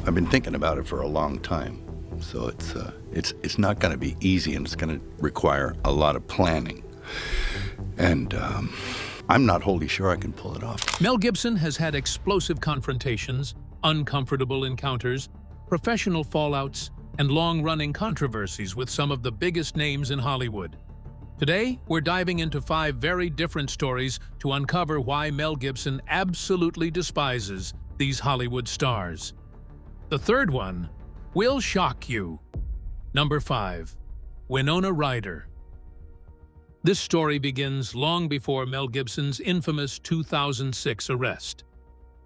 I've been thinking about it for a long time. So it's not going to be easy, and it's going to require a lot of planning. And I'm not wholly sure I can pull it off. Mel Gibson has had explosive confrontations, uncomfortable encounters, professional fallouts, and long-running controversies with some of the biggest names in Hollywood. Today, we're diving into 5 very different stories to uncover why Mel Gibson absolutely despises these Hollywood stars. The third one will shock you. Number 5. Winona Ryder. This story begins long before Mel Gibson's infamous 2006 arrest.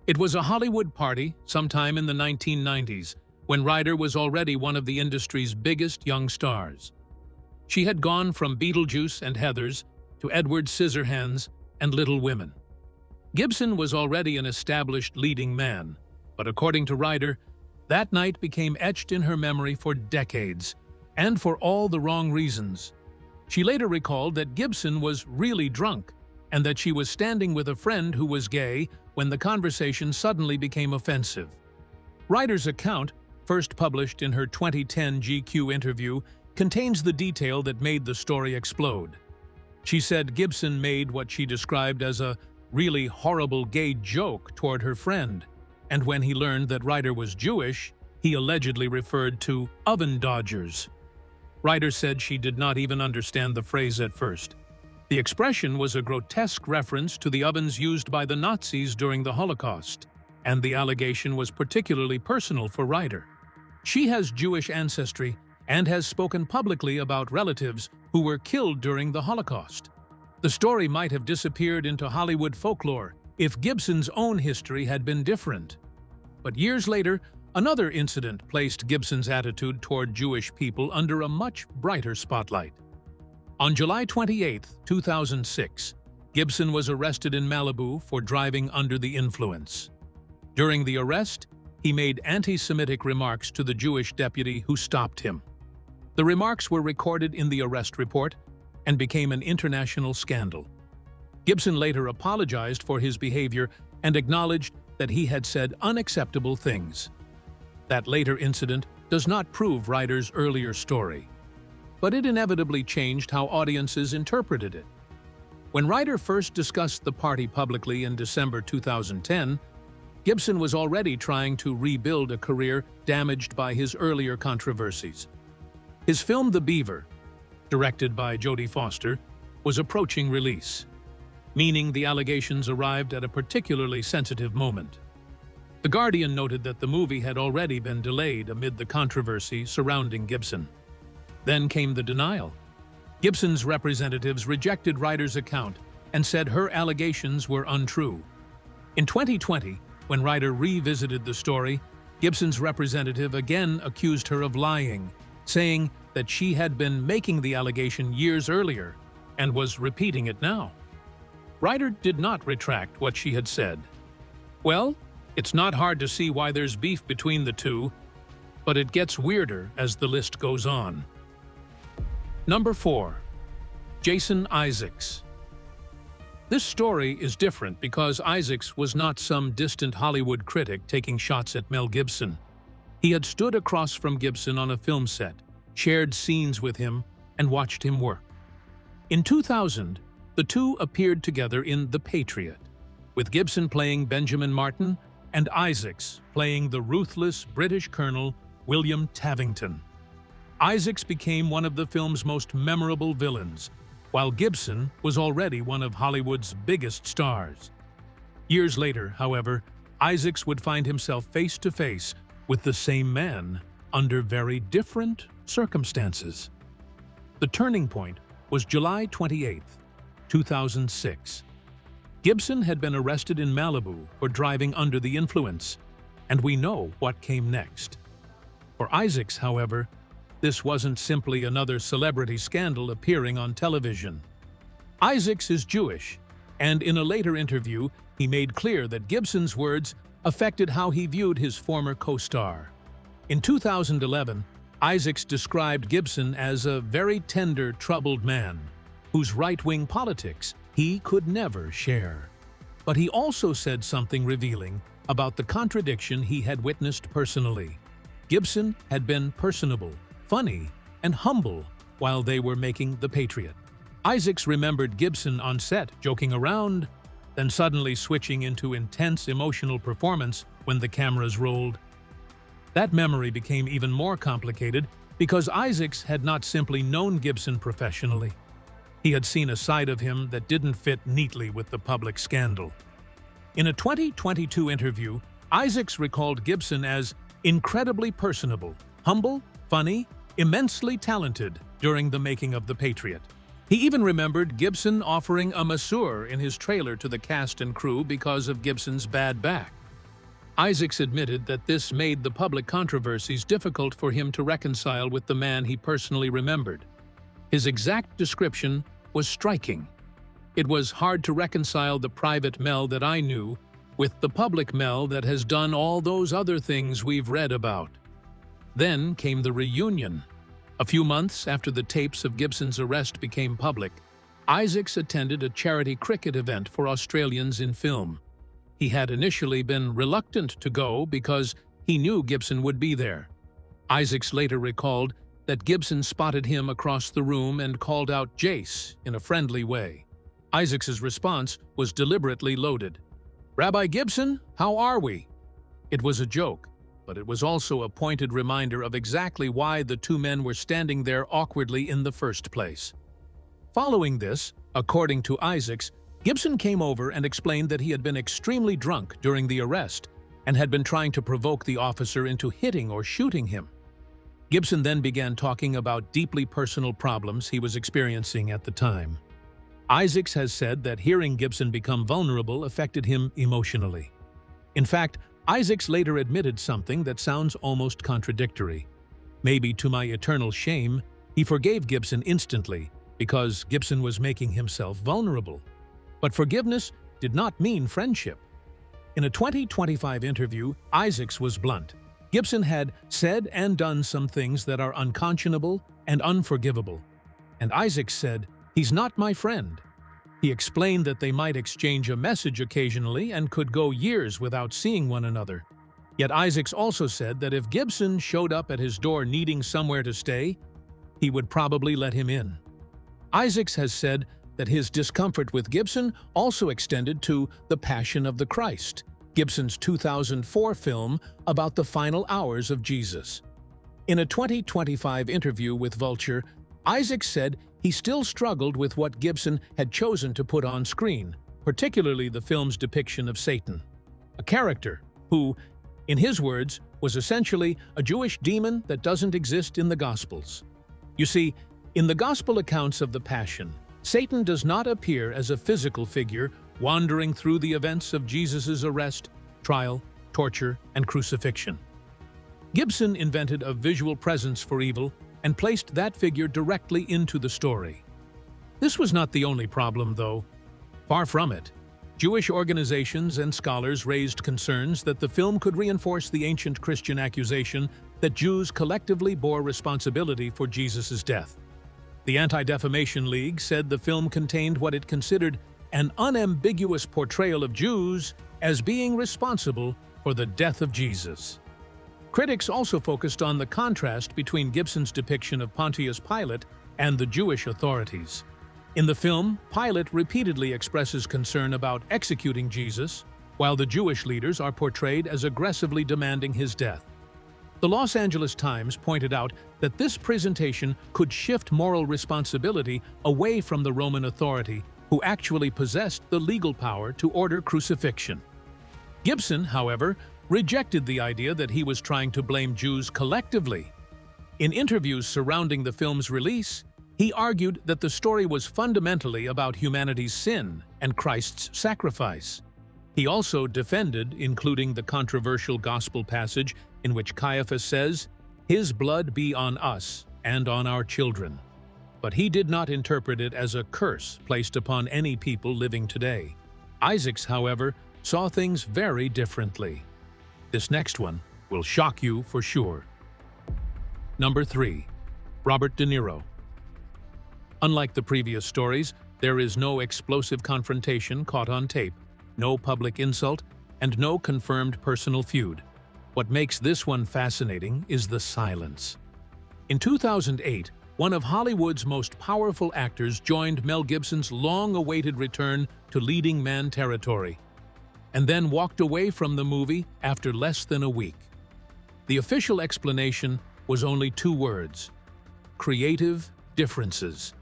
It was a Hollywood party sometime in the 1990s when Ryder was already one of the industry's biggest young stars. She had gone from Beetlejuice and Heathers to Edward Scissorhands and Little Women. Gibson was already an established leading man, but according to Ryder, that night became etched in her memory for decades, and for all the wrong reasons. She later recalled that Gibson was really drunk and that she was standing with a friend who was gay when the conversation suddenly became offensive. Ryder's account, first published in her 2010 GQ interview, contains the detail that made the story explode. She said Gibson made what she described as a really horrible gay joke toward her friend, and when he learned that Ryder was Jewish, he allegedly referred to oven dodgers. Ryder said she did not even understand the phrase at first. The expression was a grotesque reference to the ovens used by the Nazis during the Holocaust, and the allegation was particularly personal for Ryder. She has Jewish ancestry and has spoken publicly about relatives who were killed during the Holocaust. The story might have disappeared into Hollywood folklore if Gibson's own history had been different. But years later, another incident placed Gibson's attitude toward Jewish people under a much brighter spotlight. On July 28, 2006, Gibson was arrested in Malibu for driving under the influence. During the arrest, he made anti-Semitic remarks to the Jewish deputy who stopped him. The remarks were recorded in the arrest report and became an international scandal. Gibson later apologized for his behavior and acknowledged that he had said unacceptable things. That later incident does not prove Ryder's earlier story, but it inevitably changed how audiences interpreted it. When Ryder first discussed the party publicly in December 2010, Gibson was already trying to rebuild a career damaged by his earlier controversies. His film The Beaver, directed by Jodie Foster, was approaching release, meaning the allegations arrived at a particularly sensitive moment. The Guardian noted that the movie had already been delayed amid the controversy surrounding Gibson. Then came the denial. Gibson's representatives rejected Ryder's account and said her allegations were untrue. In 2020, when Ryder revisited the story, Gibson's representative again accused her of lying, saying that she had been making the allegation years earlier and was repeating it now. Ryder did not retract what she had said. Well, it's not hard to see why there's beef between the two, but it gets weirder as the list goes on. Number 4. Jason Isaacs. This story is different because Isaacs was not some distant Hollywood critic taking shots at Mel Gibson. He had stood across from Gibson on a film set, shared scenes with him, and watched him work. In 2000, the two appeared together in The Patriot, with Gibson playing Benjamin Martin and Isaacs playing the ruthless British Colonel William Tavington. Isaacs became one of the film's most memorable villains, while Gibson was already one of Hollywood's biggest stars. Years later, however, Isaacs would find himself face to face with the same man under very different circumstances. The turning point was July 28, 2006. Gibson had been arrested in Malibu for driving under the influence, and we know what came next. For Isaacs, however, this wasn't simply another celebrity scandal appearing on television. Isaacs is Jewish, and in a later interview, he made clear that Gibson's words affected how he viewed his former co-star. In 2011, Isaacs described Gibson as a very tender, troubled man, whose right-wing politics he could never share. But he also said something revealing about the contradiction he had witnessed personally. Gibson had been personable, funny, and humble while they were making The Patriot. Isaacs remembered Gibson on set joking around, then suddenly switching into intense emotional performance when the cameras rolled. That memory became even more complicated because Isaacs had not simply known Gibson professionally. He had seen a side of him that didn't fit neatly with the public scandal. In a 2022 interview, Isaacs recalled Gibson as incredibly personable, humble, funny, immensely talented during the making of The Patriot. He even remembered Gibson offering a masseur in his trailer to the cast and crew because of Gibson's bad back. Isaacs admitted that this made the public controversies difficult for him to reconcile with the man he personally remembered. His exact description was striking. It was hard to reconcile the private Mel that I knew with the public Mel that has done all those other things we've read about. Then came the reunion. A few months after the tapes of Gibson's arrest became public, Isaacs attended a charity cricket event for Australians in film. He had initially been reluctant to go because he knew Gibson would be there. Isaacs later recalled that Gibson spotted him across the room and called out Jace in a friendly way. Isaacs's response was deliberately loaded. "Rabbi Gibson, how are we?" It was a joke, but it was also a pointed reminder of exactly why the two men were standing there awkwardly in the first place. Following this, according to Isaacs, Gibson came over and explained that he had been extremely drunk during the arrest and had been trying to provoke the officer into hitting or shooting him. Gibson then began talking about deeply personal problems he was experiencing at the time. Isaacs has said that hearing Gibson become vulnerable affected him emotionally. In fact, Isaacs later admitted something that sounds almost contradictory. Maybe to my eternal shame, he forgave Gibson instantly because Gibson was making himself vulnerable. But forgiveness did not mean friendship. In a 2025 interview, Isaacs was blunt. Gibson had said and done some things that are unconscionable and unforgivable. And Isaacs said, "He's not my friend." He explained that they might exchange a message occasionally and could go years without seeing one another. Yet Isaacs also said that if Gibson showed up at his door needing somewhere to stay, he would probably let him in. Isaacs has said that his discomfort with Gibson also extended to The Passion of the Christ, Gibson's 2004 film about the final hours of Jesus. In a 2025 interview with Vulture, Isaacs said he still struggled with what Gibson had chosen to put on screen, particularly the film's depiction of Satan, a character who, in his words, was essentially a Jewish demon that doesn't exist in the Gospels. You see, in the Gospel accounts of the Passion, Satan does not appear as a physical figure wandering through the events of Jesus' arrest, trial, torture, and crucifixion. Gibson invented a visual presence for evil and placed that figure directly into the story. This was not the only problem, though. Far from it. Jewish organizations and scholars raised concerns that the film could reinforce the ancient Christian accusation that Jews collectively bore responsibility for Jesus' death. The Anti-Defamation League said the film contained what it considered an unambiguous portrayal of Jews as being responsible for the death of Jesus. Critics also focused on the contrast between Gibson's depiction of Pontius Pilate and the Jewish authorities. In the film, Pilate repeatedly expresses concern about executing Jesus, while the Jewish leaders are portrayed as aggressively demanding his death. The Los Angeles Times pointed out that this presentation could shift moral responsibility away from the Roman authority, who actually possessed the legal power to order crucifixion. Gibson, however, rejected the idea that he was trying to blame Jews collectively. In interviews surrounding the film's release, he argued that the story was fundamentally about humanity's sin and Christ's sacrifice. He also defended, including the controversial gospel passage in which Caiaphas says, "His blood be on us and on our children." But he did not interpret it as a curse placed upon any people living today. Isaacs, however, saw things very differently. This next one will shock you for sure. Number 3. Robert De Niro. Unlike the previous stories, there is no explosive confrontation caught on tape, no public insult, and no confirmed personal feud. What makes this one fascinating is the silence. In 2008, one of Hollywood's most powerful actors joined Mel Gibson's long-awaited return to leading man territory, and then walked away from the movie after less than a week. The official explanation was only 2 words: creative differences.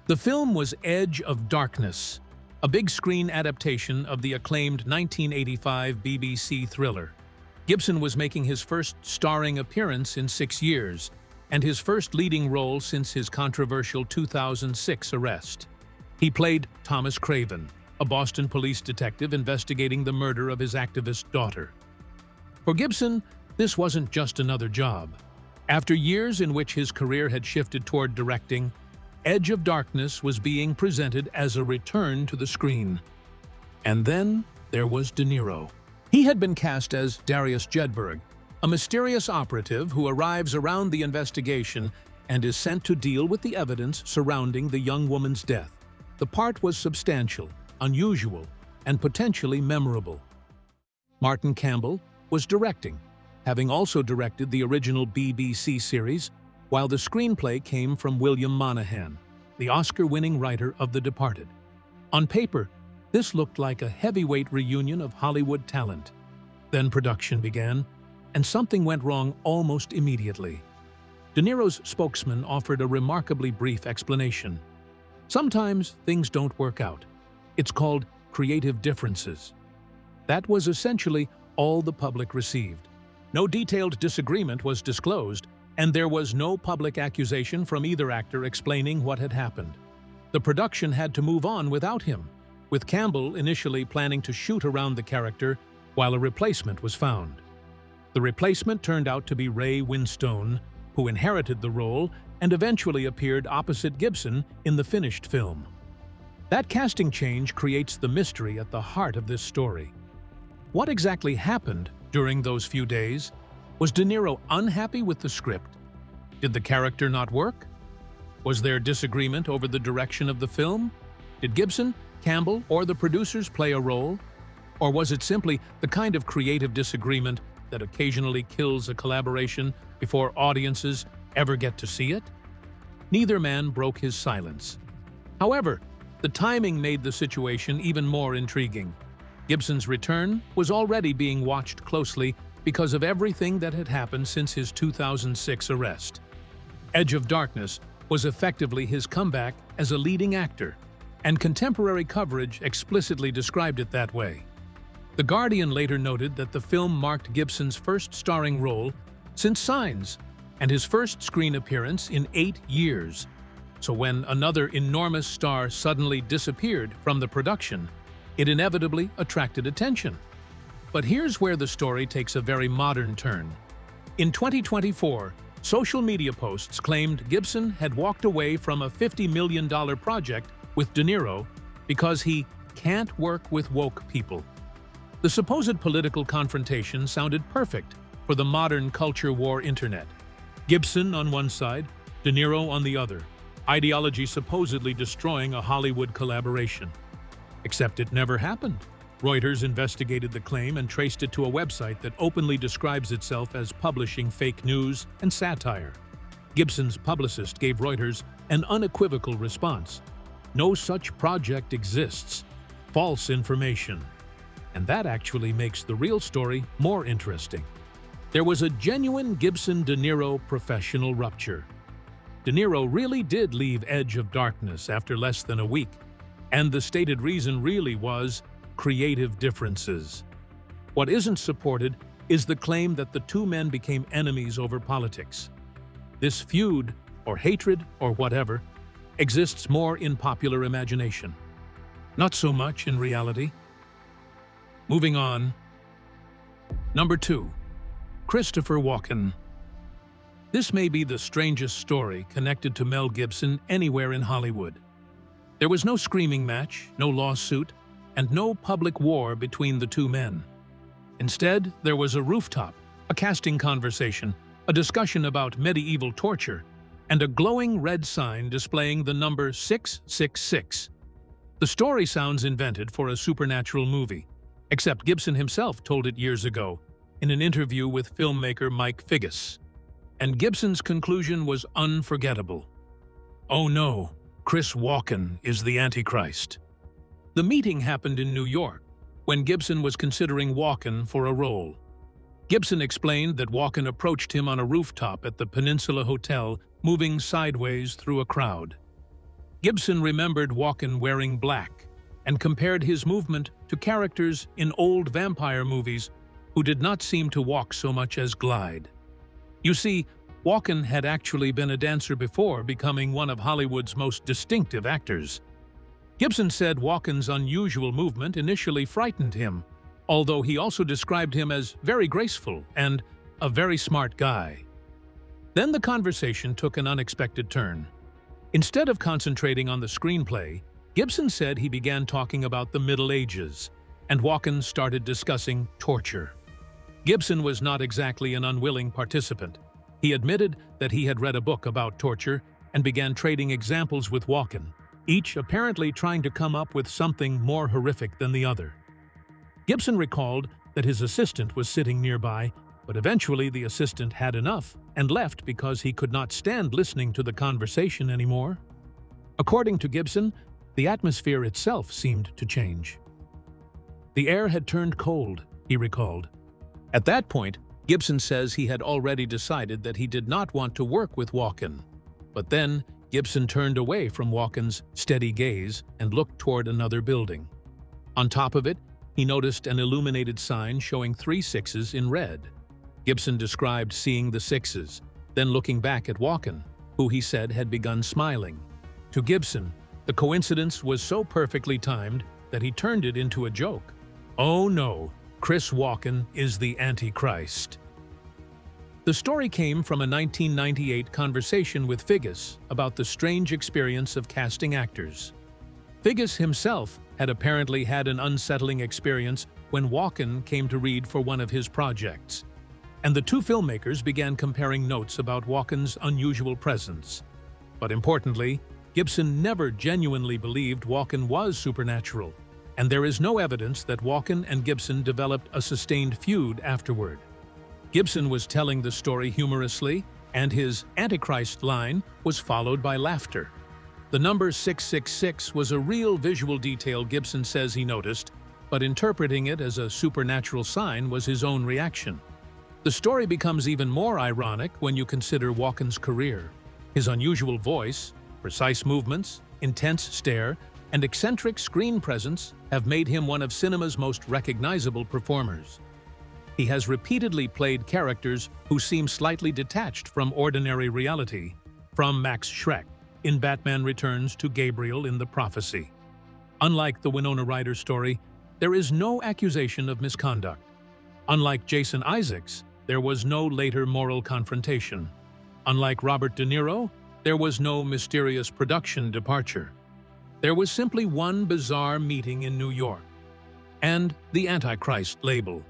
The film was Edge of Darkness, a big-screen adaptation of the acclaimed 1985 BBC thriller. Gibson was making his first starring appearance in 6 years, and his first leading role since his controversial 2006 arrest. He played Thomas Craven, a Boston police detective investigating the murder of his activist daughter. For Gibson, this wasn't just another job. After years in which his career had shifted toward directing, Edge of Darkness was being presented as a return to the screen. And then there was De Niro. He had been cast as Darius Jedburgh, a mysterious operative who arrives around the investigation and is sent to deal with the evidence surrounding the young woman's death. The part was substantial, unusual, and potentially memorable. Martin Campbell was directing, having also directed the original BBC series, while the screenplay came from William Monahan, the Oscar-winning writer of The Departed. On paper, this looked like a heavyweight reunion of Hollywood talent. Then production began, and something went wrong almost immediately. De Niro's spokesman offered a remarkably brief explanation. Sometimes things don't work out. It's called creative differences. That was essentially all the public received. No detailed disagreement was disclosed, and there was no public accusation from either actor explaining what had happened. The production had to move on without him, with Campbell initially planning to shoot around the character while a replacement was found. The replacement turned out to be Ray Winstone, who inherited the role and eventually appeared opposite Gibson in the finished film. That casting change creates the mystery at the heart of this story. What exactly happened during those few days? Was De Niro unhappy with the script? Did the character not work? Was there disagreement over the direction of the film? Did Gibson, Campbell, or the producers play a role? Or was it simply the kind of creative disagreement that occasionally kills a collaboration before audiences ever get to see it? Neither man broke his silence. However, the timing made the situation even more intriguing. Gibson's return was already being watched closely because of everything that had happened since his 2006 arrest. Edge of Darkness was effectively his comeback as a leading actor, and contemporary coverage explicitly described it that way. The Guardian later noted that the film marked Gibson's first starring role since Signs, and his first screen appearance in 8 years. So when another enormous star suddenly disappeared from the production, it inevitably attracted attention. But here's where the story takes a very modern turn. In 2024, social media posts claimed Gibson had walked away from a $50 million project with De Niro because he can't work with woke people. The supposed political confrontation sounded perfect for the modern culture war internet. Gibson on one side, De Niro on the other, ideology supposedly destroying a Hollywood collaboration. Except it never happened. Reuters investigated the claim and traced it to a website that openly describes itself as publishing fake news and satire. Gibson's publicist gave Reuters an unequivocal response. No such project exists. False information. And that actually makes the real story more interesting. There was a genuine Gibson-De Niro professional rupture. De Niro really did leave Edge of Darkness after less than a week, and the stated reason really was creative differences. What isn't supported is the claim that the two men became enemies over politics. This feud, or hatred, or whatever, exists more in popular imagination. Not so much in reality. Moving on. Number 2. Christopher Walken. This may be the strangest story connected to Mel Gibson anywhere in Hollywood. There was no screaming match, no lawsuit, and no public war between the two men. Instead, there was a rooftop, a casting conversation, a discussion about medieval torture, and a glowing red sign displaying the number 666. The story sounds invented for a supernatural movie, Except Gibson himself told it years ago in an interview with filmmaker Mike Figgis. And Gibson's conclusion was unforgettable. "Oh no, Chris Walken is the Antichrist." The meeting happened in New York, when Gibson was considering Walken for a role. Gibson explained that Walken approached him on a rooftop at the Peninsula Hotel, moving sideways through a crowd. Gibson remembered Walken wearing black and compared his movement to characters in old vampire movies who did not seem to walk so much as glide. You see, Walken had actually been a dancer before becoming one of Hollywood's most distinctive actors. Gibson said Walken's unusual movement initially frightened him, although he also described him as very graceful and a very smart guy. Then the conversation took an unexpected turn. Instead of concentrating on the screenplay, Gibson said he began talking about the Middle Ages, and Walken started discussing torture. Gibson was not exactly an unwilling participant. He admitted that he had read a book about torture and began trading examples with Walken, each apparently trying to come up with something more horrific than the other. Gibson recalled that his assistant was sitting nearby, but eventually the assistant had enough and left because he could not stand listening to the conversation anymore. According to Gibson, the atmosphere itself seemed to change. The air had turned cold, he recalled. At that point, Gibson says he had already decided that he did not want to work with Walken. But then, Gibson turned away from Walken's steady gaze and looked toward another building. On top of it, he noticed an illuminated sign showing 3 sixes in red. Gibson described seeing the sixes, then looking back at Walken, who he said had begun smiling. To Gibson, the coincidence was so perfectly timed that he turned it into a joke. "Oh no, Chris Walken is the Antichrist." The story came from a 1998 conversation with Figgis about the strange experience of casting actors. Figgis himself had apparently had an unsettling experience when Walken came to read for one of his projects, and the two filmmakers began comparing notes about Walken's unusual presence. But importantly, Gibson never genuinely believed Walken was supernatural, and there is no evidence that Walken and Gibson developed a sustained feud afterward. Gibson was telling the story humorously, and his Antichrist line was followed by laughter. The number 666 was a real visual detail Gibson says he noticed, but interpreting it as a supernatural sign was his own reaction. The story becomes even more ironic when you consider Walken's career. His unusual voice, precise movements, intense stare, and eccentric screen presence have made him one of cinema's most recognizable performers. He has repeatedly played characters who seem slightly detached from ordinary reality, from Max Schreck in Batman Returns to Gabriel in The Prophecy. Unlike the Winona Ryder story, there is no accusation of misconduct. Unlike Jason Isaacs, there was no later moral confrontation. Unlike Robert De Niro, there was no mysterious production departure. There was simply one bizarre meeting in New York, and the Antichrist label.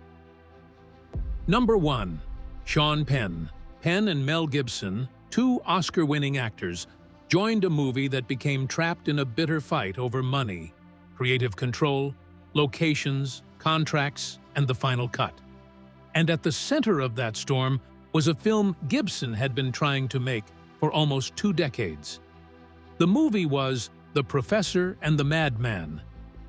Number 1. Sean Penn. Penn and Mel Gibson, two Oscar-winning actors, joined a movie that became trapped in a bitter fight over money, creative control, locations, contracts, and the final cut. And at the center of that storm was a film Gibson had been trying to make for almost 2 decades. The movie was The Professor and the Madman,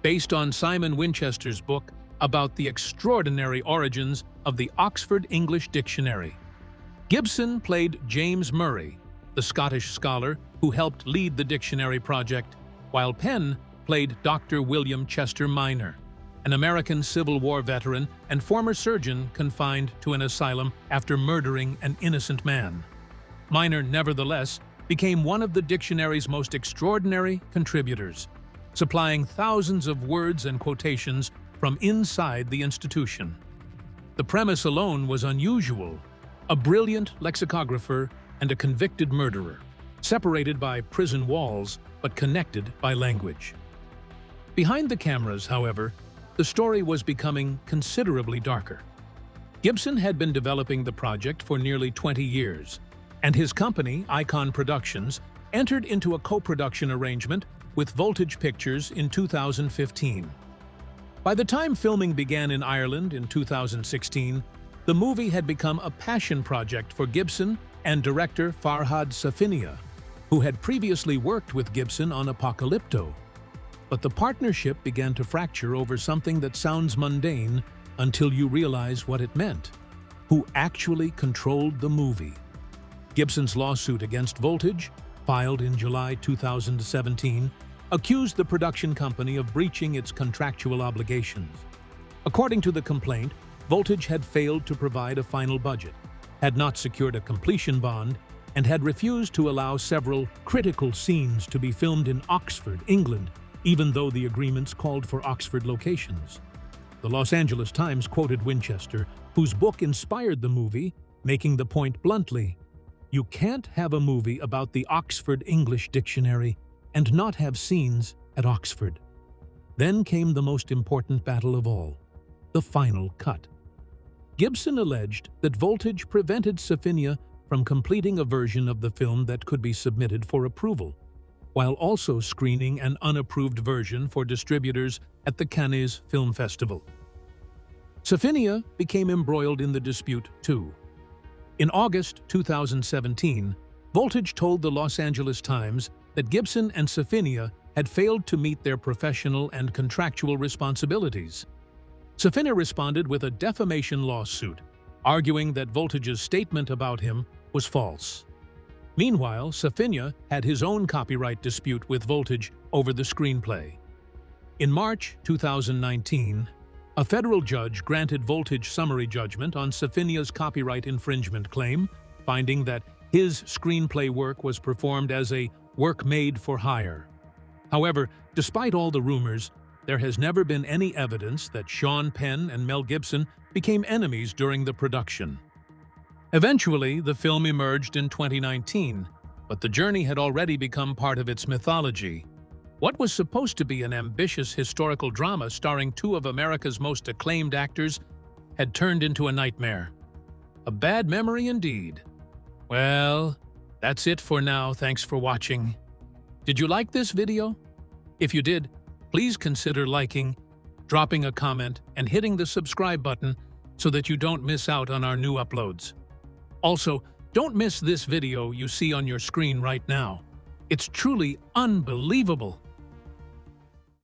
based on Simon Winchester's book about the extraordinary origins of the Oxford English Dictionary. Gibson played James Murray, the Scottish scholar who helped lead the dictionary project, while Penn played Dr. William Chester Minor, an American Civil War veteran and former surgeon confined to an asylum after murdering an innocent man. Minor, nevertheless, became one of the dictionary's most extraordinary contributors, supplying thousands of words and quotations from inside the institution. The premise alone was unusual: a brilliant lexicographer and a convicted murderer, separated by prison walls but connected by language. Behind the cameras, however, the story was becoming considerably darker. Gibson had been developing the project for nearly 20 years, and his company, Icon Productions, entered into a co-production arrangement with Voltage Pictures in 2015. By the time filming began in Ireland in 2016, the movie had become a passion project for Gibson and director Farhad Safinia, who had previously worked with Gibson on Apocalypto. But the partnership began to fracture over something that sounds mundane until you realize what it meant: who actually controlled the movie. Gibson's lawsuit against Voltage, filed in July 2017, accused the production company of breaching its contractual obligations. According to the complaint, Voltage had failed to provide a final budget, had not secured a completion bond, and had refused to allow several critical scenes to be filmed in Oxford, England, even though the agreements called for Oxford locations. The Los Angeles Times quoted Winchester, whose book inspired the movie, making the point bluntly: "You can't have a movie about the Oxford English Dictionary and not have scenes at Oxford." Then came the most important battle of all, the final cut. Gibson alleged that Voltage prevented Safinia from completing a version of the film that could be submitted for approval, while also screening an unapproved version for distributors at the Cannes Film Festival. Safinia became embroiled in the dispute too. In August 2017, Voltage told the Los Angeles Times that Gibson and Safinia had failed to meet their professional and contractual responsibilities. Safinia responded with a defamation lawsuit, arguing that Voltage's statement about him was false. Meanwhile, Safinia had his own copyright dispute with Voltage over the screenplay. In March 2019, a federal judge granted Voltage summary judgment on Safinia's copyright infringement claim, finding that his screenplay work was performed as a work made for hire. However, despite all the rumors, there has never been any evidence that Sean Penn and Mel Gibson became enemies during the production. Eventually, the film emerged in 2019, but the journey had already become part of its mythology. What was supposed to be an ambitious historical drama starring two of America's most acclaimed actors had turned into a nightmare. A bad memory indeed. Well, that's it for now. Thanks for watching. Did you like this video? If you did, please consider liking, dropping a comment, and hitting the subscribe button so that you don't miss out on our new uploads. Also, don't miss this video you see on your screen right now. It's truly unbelievable.